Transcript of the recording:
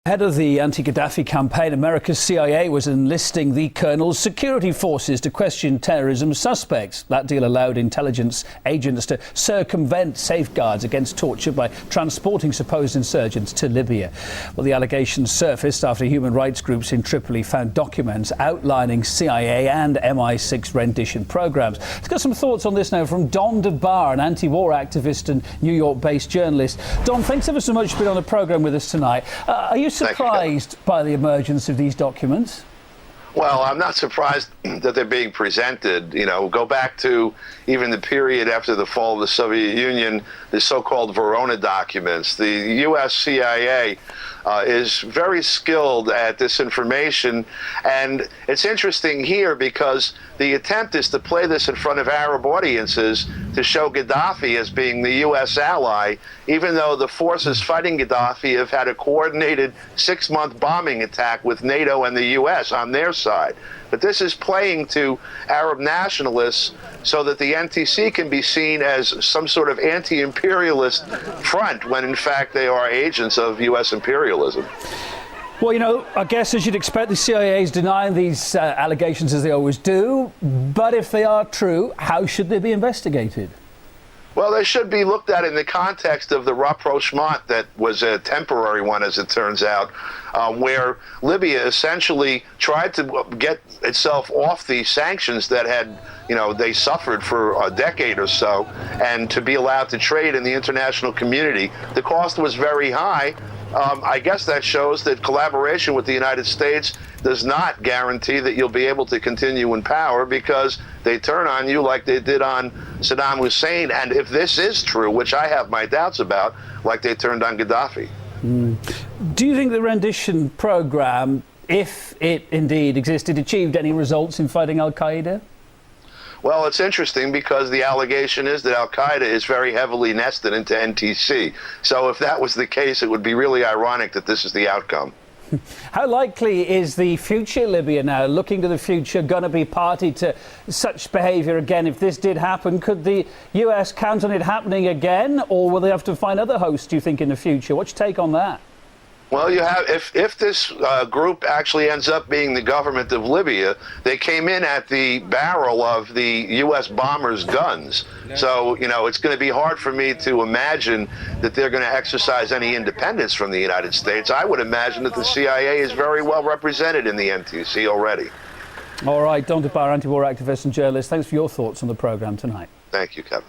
Ahead of the anti-Gaddafi campaign, America's CIA was enlisting the colonel's security forces to question terrorism suspects. That deal allowed intelligence agents to circumvent safeguards against torture by transporting supposed insurgents to Libya. Well, the allegations surfaced after human rights groups in Tripoli found documents outlining CIA and MI6 rendition programs. Let's get some thoughts on this now from Don DeBar, an anti-war activist and New York-based journalist. Don, thanks ever so much for being on the programme with us tonight. Are you surprised by the emergence of these documents? Well, I'm not surprised that they're being presented. You know, go back to even the period after the fall of the Soviet Union, the so-called Verona documents. The U.S. CIA is very skilled at this information, and it's interesting here because the attempt is to play this in front of Arab audiences to show Gaddafi as being the U.S. ally, even though the forces fighting Gaddafi have had a coordinated 6-month bombing attack with NATO and the U.S. on their side. But this is playing to Arab nationalists so that the NTC can be seen as some sort of anti-imperialist front when in fact they are agents of U.S. imperialism. Well, you know, I guess as you'd expect, the CIA is denying these allegations as they always do. But if they are true, how should they be investigated? Well, they should be looked at in the context of the rapprochement that was a temporary one, as it turns out, where Libya essentially tried to get itself off the sanctions that had, they suffered for a decade or so, and to be allowed to trade in the international community. The cost was very high. I guess that shows that collaboration with the United States does not guarantee that you'll be able to continue in power, because they turn on you like they did on Saddam Hussein, and if this is true, which I have my doubts about, like they turned on Gaddafi. Do you think the rendition program, if it indeed existed, achieved any results in fighting Al-Qaeda? Well, it's interesting because the allegation is that Al-Qaeda is very heavily nested into NTC. So if that was the case, it would be really ironic that this is the outcome. How likely is the future Libya now, looking to the future, going to be party to such behaviour again? If this did happen, could the US count on it happening again, or will they have to find other hosts, do you think, in the future? What's your take on that? Well, you have, if this group actually ends up being the government of Libya, they came in at the barrel of the U.S. bombers' guns. So, it's going to be hard for me to imagine that they're going to exercise any independence from the United States. I would imagine that the CIA is very well represented in the NTC already. All right, Don DeBar, anti-war activist and journalist, thanks for your thoughts on the programme tonight. Thank you, Kevin.